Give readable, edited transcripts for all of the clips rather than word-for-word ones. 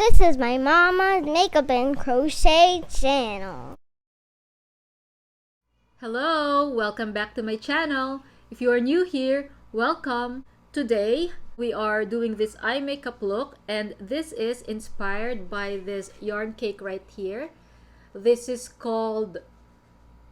This is my mama's makeup and crochet channel. Hello, welcome back to my channel. If you are new here, welcome. Today we are doing this eye makeup look, and this is inspired by this yarn cake right here. This is called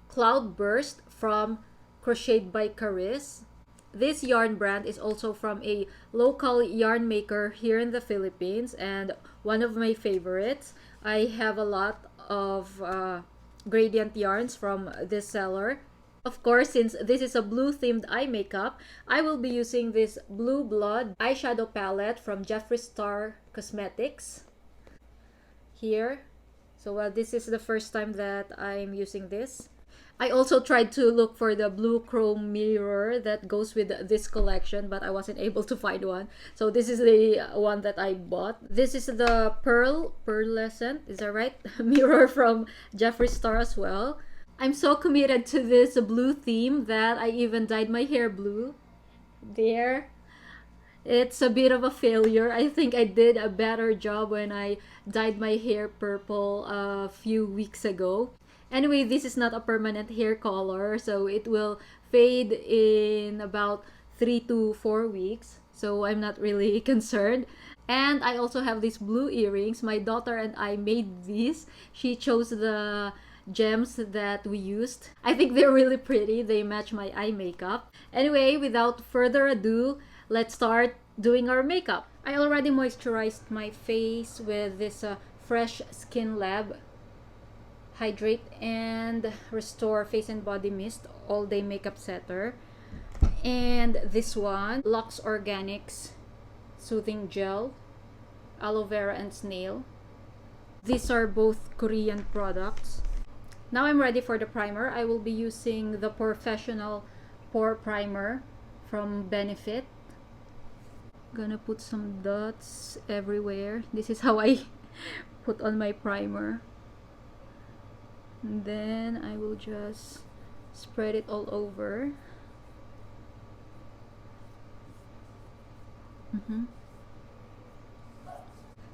Cloudburst from Crocheted by Caris. This yarn brand is also from a local yarn maker here in the Philippines and one of my favorites. I have a lot of gradient yarns from this seller. Of course, since this is a blue themed eye makeup, I will be using this Blue Blood eyeshadow palette from Jeffree Star Cosmetics here. So this is the first time that I'm using this. I also tried to look for the blue chrome mirror that goes with this collection, but I wasn't able to find one. So this is the one that I bought. This is the pearlescent, is that right? Mirror from Jeffree Star as well. I'm so committed to this blue theme that I even dyed my hair blue. There. It's a bit of a failure. I think I did a better job when I dyed my hair purple a few weeks ago. Anyway, this is not a permanent hair color, so it will fade in about 3 to 4 weeks. So I'm not really concerned. And I also have these blue earrings. My daughter and I made these. She chose the gems that we used. I think they're really pretty. They match my eye makeup. Anyway, without further ado, let's start doing our makeup. I already moisturized my face with this fresh Skinlab Hydrate and Restore Face and Body Mist All Day Makeup Setter. And this one, Luxe Organix Soothing Gel, Aloe Vera and Snail. These are both Korean products. Now I'm ready for the primer. I will be using the POREfessional Pore Primer from Benefit. Gonna put some dots everywhere. This is how I put on my primer. And then I will just spread it all over.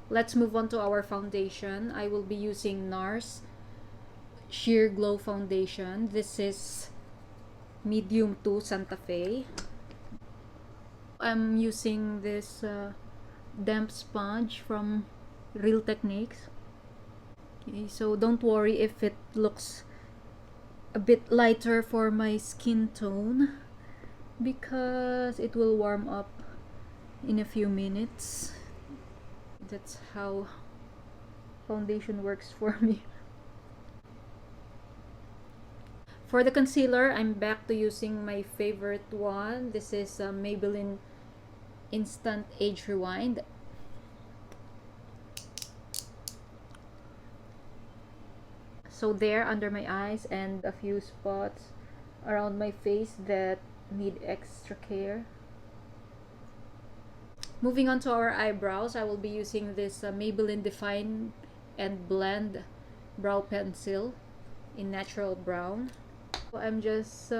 Let's move on to our foundation. I will be using Nars Sheer Glow Foundation. This is medium to Santa Fe. I'm using this damp sponge from Real Techniques. Okay, so don't worry if it looks a bit lighter for my skin tone because it will warm up in a few minutes. That's how foundation works for me. For the concealer, I'm back to using my favorite one. This is Maybelline Instant Age Rewind. So there, under my eyes and a few spots around my face that need extra care. Moving on to our eyebrows, I will be using this Maybelline Define and Blend Brow Pencil in Natural Brown. So I'm just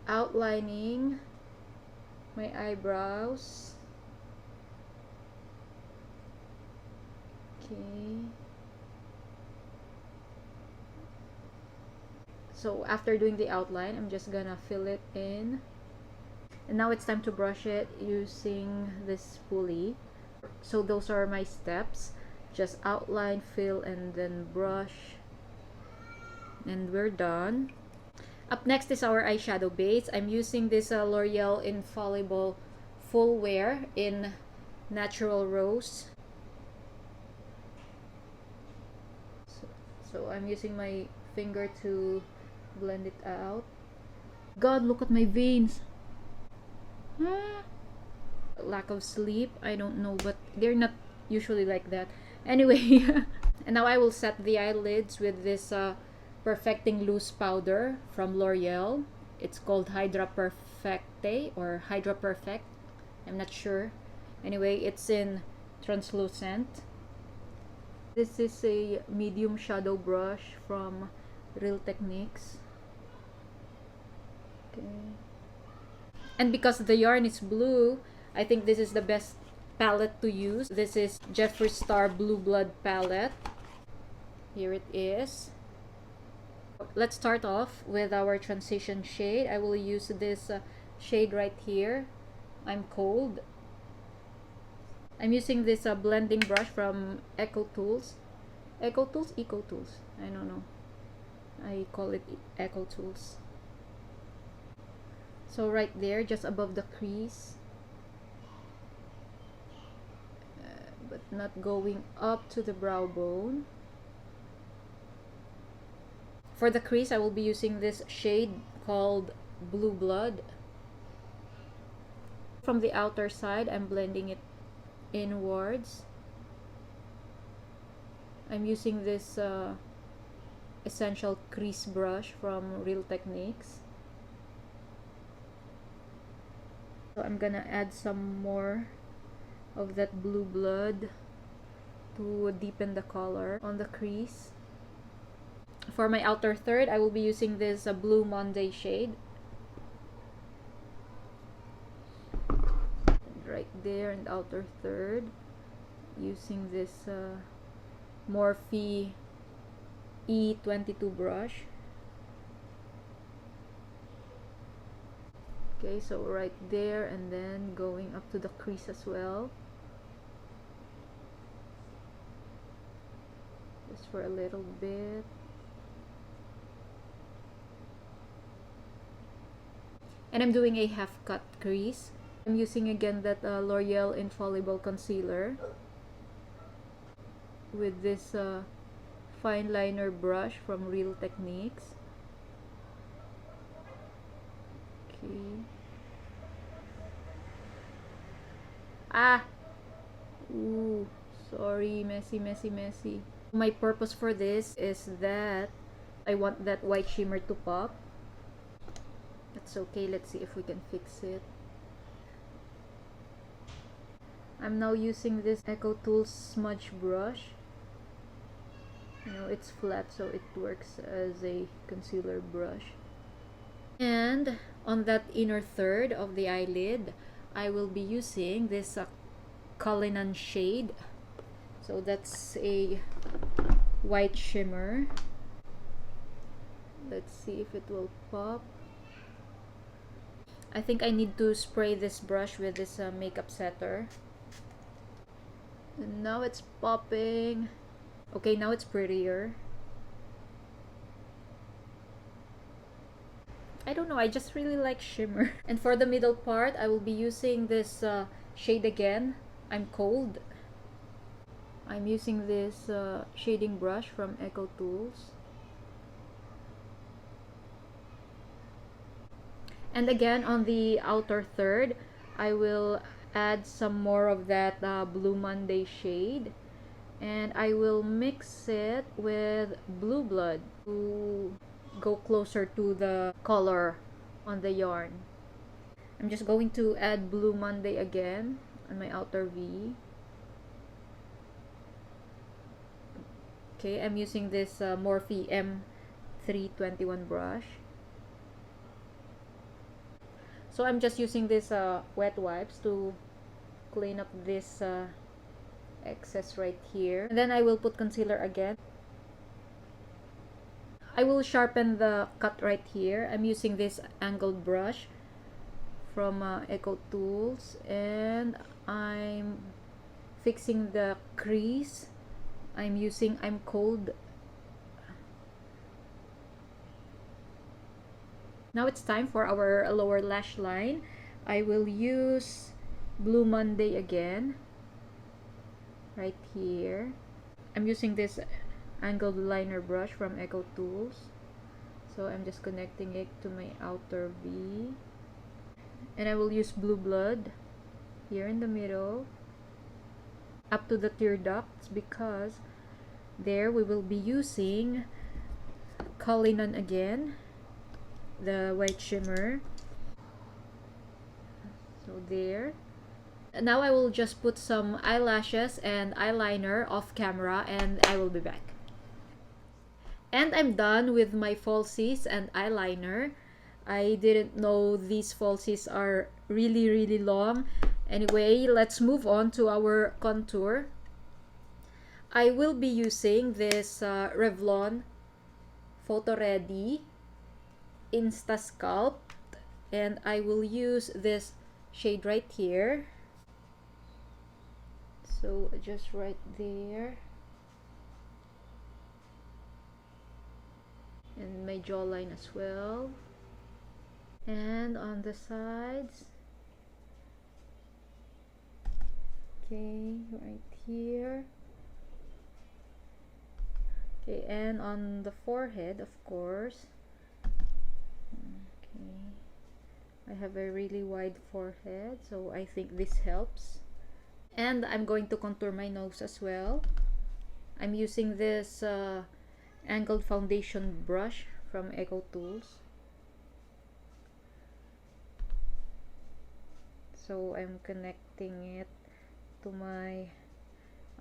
outlining my eyebrows. Okay. So after doing the outline, I'm just gonna fill it in. And now it's time to brush it using this spoolie. So those are my steps. Just outline, fill, and then brush. And we're done. Up next is our eyeshadow base. I'm using this L'Oreal Infallible Full Wear in Natural Rose. So I'm using my finger to blend it out. God, look at my veins. Lack of sleep, I don't know, but they're not usually like that. Anyway, and now I will set the eyelids with this Perfecting Loose Powder from L'Oreal. It's called Hydra Perfecte or Hydra Perfect. I'm not sure. Anyway, it's in translucent. This is a medium shadow brush from Real Techniques. Okay. And because the yarn is blue, I think this is the best palette to use. This is Jeffree Star Blue Blood palette. Here it is. Let's start off with our transition shade. I will use this shade right here. I'm Cold. I'm using this blending brush from Eco Tools. Eco Tools? Eco Tools. I don't know. I call it Eco Tools. So right there, just above the crease. But not going up to the brow bone. For the crease, I will be using this shade called Blue Blood. From the outer side, I'm blending it inwards. I'm using this Essential Crease Brush from Real Techniques. So I'm gonna add some more of that Blue Blood to deepen the color on the crease. For my outer third, I will be using this Blue Monday shade. Right there in the outer third, using this Morphe E22 brush. Okay, so right there, and then going up to the crease as well. Just for a little bit. And I'm doing a half cut crease. I'm using again that L'Oreal Infallible concealer with this fine liner brush from Real Techniques. Okay. Ooh, sorry, messy. My purpose for this is that I want that white shimmer to pop. That's okay, let's see if we can fix it. I'm now using this Eco Tools smudge brush. You know, it's flat, so it works as a concealer brush. And on that inner third of the eyelid, I will be using this Cullinan shade. So that's a white shimmer. Let's see if it will pop. I think I need to spray this brush with this makeup setter. And now it's popping. Okay, now it's prettier. I don't know, I just really like shimmer. And for the middle part, I will be using this shade again. I'm Cold. I'm using this shading brush from Eco Tools. And again, on the outer third, I will add some more of that Blue Monday shade. And I will mix it with Blue Blood to go closer to the color on the yarn. I'm just going to add Blue Monday again on my outer V. Okay, I'm using this Morphe M321 brush. So I'm just using this wet wipes to clean up this excess right here. And then I will put concealer again. I will sharpen the cut right here. I'm using this angled brush from Eco Tools, and I'm fixing the crease. I'm using I'm Cold. Now it's time for our lower lash line. I will use Blue Monday again right here. I'm using this angled liner brush from Eco Tools. So I'm just connecting it to my outer V. And I will use Blue Blood here in the middle up to the tear ducts, because there we will be using Cullinan again, the white shimmer. So there. Now I will just put some eyelashes and eyeliner off camera, and I will be back. And I'm done with my falsies and eyeliner. I didn't know these falsies are really long, Anyway, let's move on to our contour. I will be using this Revlon Photoready Insta-Sculpt, and I will use this shade right here. So just right there, and my jawline as well, and on the sides. Okay, right here. Okay, and on the forehead, of course. Okay, I have a really wide forehead, so I think this helps. And I'm going to contour my nose as well. I'm using this angled foundation brush from Eco Tools. So I'm connecting it to my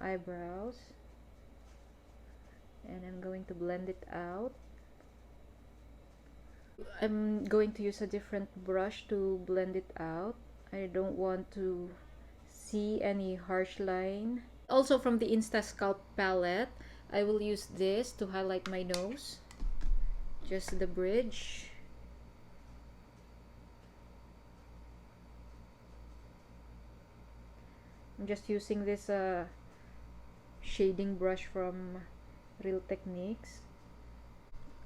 eyebrows, and I'm going to blend it out. I'm going to use a different brush to blend it out. I don't want to see any harsh line. Also from the Insta-Sculpt palette, I will use this to highlight my nose, just the bridge. I'm just using this shading brush from Real Techniques.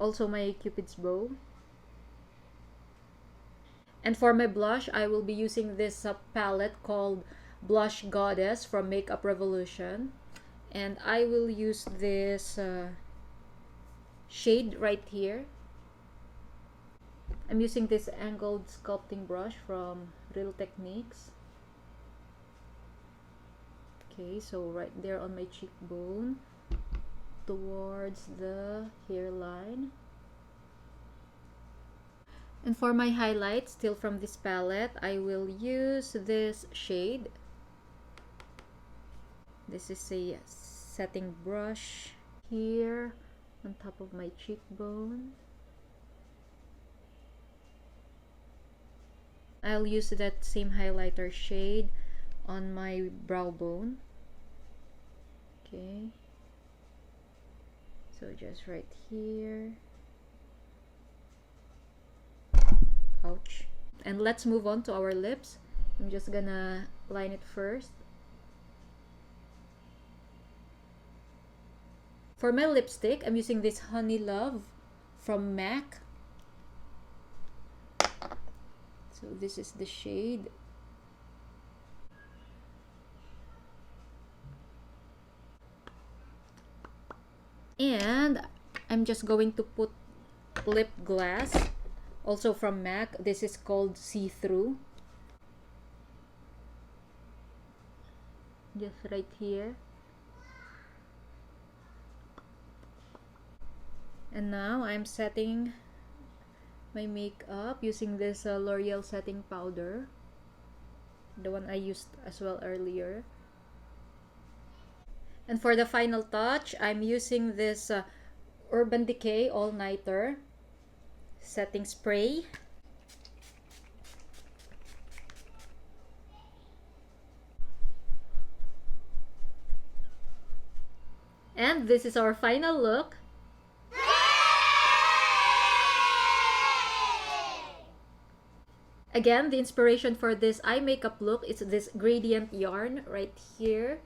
Also my Cupid's bow. And for my blush, I will be using this palette called Blush Goddess from Makeup Revolution, and I will use this shade right here. I'm using this angled sculpting brush from Real Techniques. Okay, so right there on my cheekbone towards the hairline. And for my highlight, still from this palette, I will use this shade. This is a setting brush here on top of my cheekbone. I'll use that same highlighter shade on my brow bone. Okay, so just right here. Ouch. And let's move on to our lips. I'm just gonna line it first. For my lipstick, I'm using this Honey Love from MAC. So this is the shade. And I'm just going to put lip gloss, also from MAC. This is called See Through. Just right here. And now I'm setting my makeup using this L'Oreal setting powder, the one I used as well earlier. And for the final touch, I'm using this Urban Decay All Nighter setting spray. And this is our final look. Again, the inspiration for this eye makeup look is this gradient yarn right here.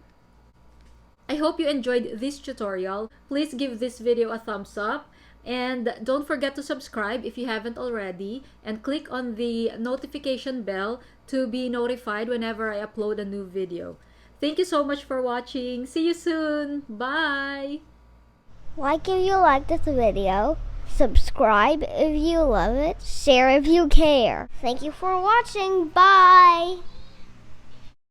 I hope you enjoyed this tutorial. Please give this video a thumbs up, and don't forget to subscribe if you haven't already, and click on the notification bell to be notified whenever I upload a new video. Thank you so much for watching. See you soon. Bye! Like if you like this video, subscribe if you love it, share if you care. Thank you for watching. Bye!